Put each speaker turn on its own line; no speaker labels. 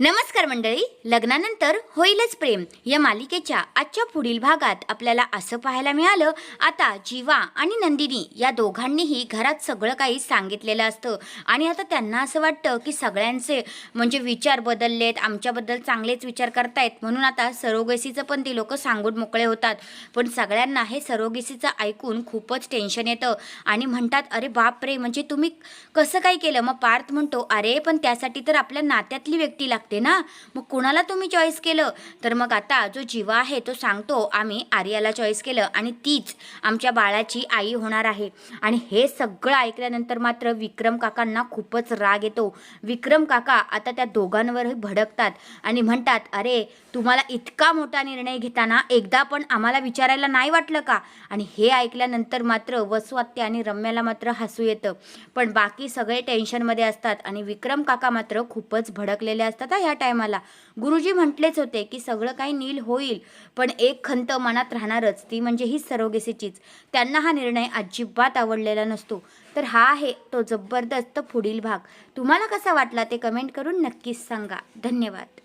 नमस्कार मंडळी. लग्नानंतर होईलच प्रेम या मालिकेच्या आजच्या पुढील भागात आपल्याला असं पाहायला मिळालं, आता जीवा आणि नंदिनी या दोघांनीही घरात सगळं काही सांगितलेलं असतं आणि आता त्यांना असं वाटतं की सगळ्यांचे म्हणजे विचार बदललेत, आमच्याबद्दल चांगलेच विचार करतायत, म्हणून आता सरोगेसीचं पण ती लोक सांगून मोकळे होतात. पण सगळ्यांना हे सरोगेसीचं ऐकून खूपच टेन्शन येतं आणि म्हणतात, अरे बापरे, म्हणजे तुम्ही कसं काय केलं? मग पार्थ म्हणतो, अरे पण त्यासाठी तर आपल्या नात्यातली व्यक्ती लागते ना, मग कोणाला तुम्ही चॉईस केलं? तर मग आता जो जीवा आहे तो सांगतो, आम्ही आर्याला चॉईस केलं आणि तीच आमच्या बाळाची आई होणार आहे. आणि हे सगळं ऐकल्यानंतर मात्र विक्रम काकांना खूपच राग येतो. विक्रम काका आता त्या दोघांवरही भडकतात आणि म्हणतात, अरे तुम्हाला इतका मोठा निर्णय घेताना एकदा पण आम्हाला विचारायला नाही वाटलं का? आणि हे ऐकल्यानंतर मात्र वसू आत्या आणि रम्याला मात्र हसू येतं, पण बाकी सगळे टेन्शनमध्ये असतात आणि विक्रम काका मात्र खूपच भडकलेले असतात. ह्या टायमाला गुरुजी म्हटलेच होते की सगळं काही नील होईल, पण एक खंत मनात राहणारच, ती म्हणजे ही सरोगेसीचीच. त्यांना हा निर्णय अजिबात आवडलेला नसतो. तर हा आहे तो जबरदस्त पुढील भाग. तुम्हाला कसा वाटला ते कमेंट करून नक्कीच सांगा. धन्यवाद.